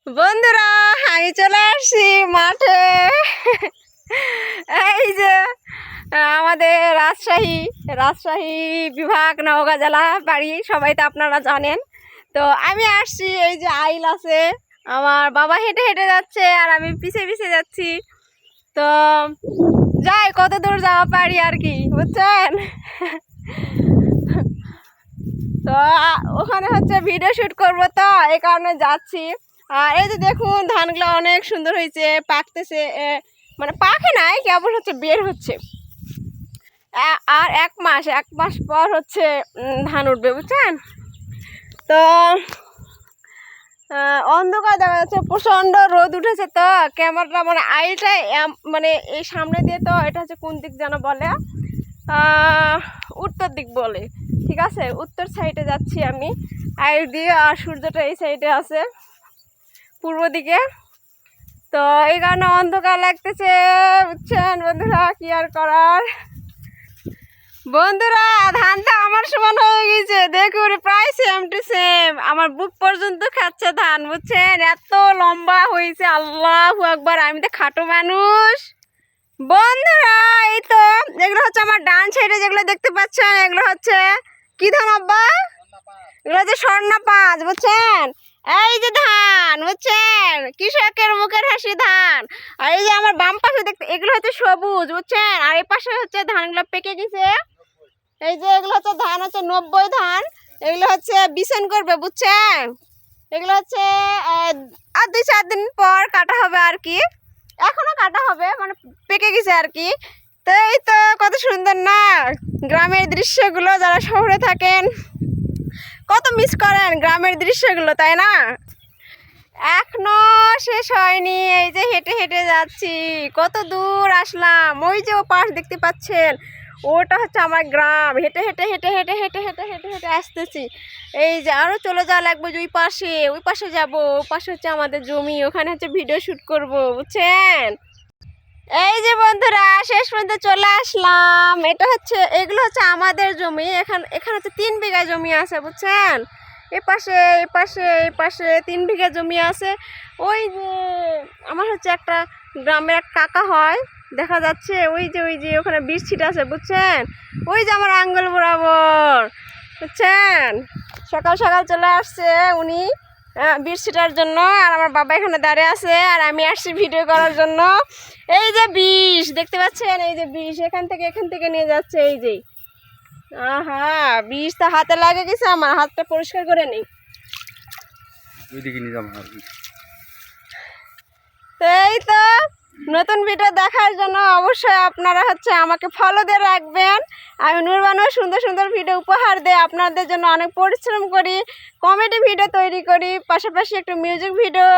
বন্ধুরা, আমি চলে আসছি মাঠে। এই যে আমাদের রাজশাহী বিভাগ, নওগাঁ জেলা বাড়ি, সবাই তো আপনারা জানেন। তো আমি আসছি, এই যে আইল আছে, আমার বাবা হেঁটে হেঁটে যাচ্ছে আর আমি পিছে পিছে যাচ্ছি। তো যাই, কত দূর যাওয়া পারি আর কি, বুঝছেন। তো ওখানে হচ্ছে ভিডিও শ্যুট করবো, তো এই কারণে যাচ্ছি। আর এই যে দেখুন, ধানগুলো অনেক সুন্দর হয়েছে, পাকতেছে, মানে পাকে নাই, কেবল হচ্ছে বের হচ্ছে। আর এক মাস পর হচ্ছে ধান উঠবে, বুঝছেন। তো অন্ধকার দেখা যাচ্ছে, প্রচণ্ড রোদ উঠেছে। তো ক্যামেরাটা মানে আইটা মানে এই সামনে দিয়ে, তো এটা হচ্ছে কোন দিক যেন বলে, উত্তর দিক বলে, ঠিক আছে। উত্তর সাইডে যাচ্ছি আমি আইল দিয়ে, আর সূর্যটা এই সাইডে আছে পূর্ব দিকে। তো এই কারণে অন্ধকার লাগতেছে, বুঝছেন বন্ধুরা, কি আর করার। বন্ধুরা, ধানটা আমার সমান হয়ে গেছে, দেখুন প্রায় সেম টু সেম, আমার বুক পর্যন্ত খাচ্ছে ধান, বুঝছেন, এত লম্বা হয়েছে। আল্লাহু আকবার, আমি তো খাটো মানুষ। বন্ধুরা, এই তো এগুলো হচ্ছে আমার ডান সাইডে যেগুলো দেখতে পাচ্ছেন, এগুলো হচ্ছে কি ধান আব্বা? এগুলো হচ্ছে স্বর্ণা 5, বুঝছেন। এই যে ধান, বুঝছেন, কৃষকের মুখের হাসি ধান। আর এই যে আমার বাম পাশে দেখতে, এগুলো হচ্ছে সবুজ, বুঝছেন। আর এই পাশে হচ্ছে ধানগুলো পেকে গেছে। এই যে এগুলো হচ্ছে ধান, হচ্ছে 90 ধান। এগুলো হচ্ছে বিছন করবে, বুঝছেন। এগুলো হচ্ছে আর 2-4 দিন পর কাটা হবে আর কি, এখনো কাটা হবে, মানে পেকে গেছে আর কি। তো এই তো কত সুন্দর না গ্রামের দৃশ্যগুলো, যারা শহরে থাকেন কত মিস করেন গ্রামের দৃশ্যগুলো, তাই না। এখনো শেষ হয়নি, এই যে হেঁটে হেঁটে যাচ্ছি, কত দূর আসলাম। ওই যে ও পাশ দেখতে পাচ্ছেন, ওটা হচ্ছে আমার গ্রাম। হেঁটে হেঁটে হেঁটে হেঁটে হেঁটে হেঁটে হেঁটে হেঁটে আসতেছি। এই যে আরও চলে যাওয়া লাগবে, যে ওই পাশে যাবো। ওই পাশে হচ্ছে আমাদের জমি, ওখানে হচ্ছে ভিডিও শ্যুট করবো, বুঝছেন। এই যে বন্ধুরা, শেষ পর্যন্ত চলে আসলাম। এটা হচ্ছে, এগুলো হচ্ছে আমাদের জমি। এখানে হচ্ছে 3 বিঘা জমি আছে, বুঝছেন। এই পাশে 3 বিঘা জমি আছে। ওই যে আমার হচ্ছে একটা গ্রামের এক কাকা হয়, দেখা যাচ্ছে, ওই যে ওখানে বীজ ছিটা আছে, বুঝছেন। ওই যে আমার আঙ্গুল বরাবর, বুঝছেন। সকাল সকাল চলে আসছে উনি বীজ ছিটার জন্য, আর আমার বাবা এখানে দাঁড়িয়ে আছে, আর আমি আসছি ভিডিও করার জন্য। এই যে বিষ দেখতে পাচ্ছেন, এই যে বিষ এখান থেকে নিয়ে যাচ্ছে, এই যে আহা, বিষটা হাতে লাগে গেছে, আমার হাতটা পরিষ্কার করে নেই। তো এই তো নতুন ভিডিও দেখার জন্য অবশ্যই আপনারা হচ্ছে আমাকে ফলো দিয়ে রাখবেন। আমি নূরবানু সুন্দর সুন্দর ভিডিও উপহার দেয় আপনাদের জন্য, অনেক পরিশ্রম করি, কমেডি ভিডিও তৈরি করি, পাশাপাশি একটু মিউজিক ভিডিও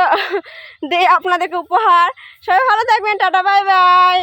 দেই আপনাদেরকে উপহার। সবাই ভালো থাকবেন, টাটা, বাই বাই।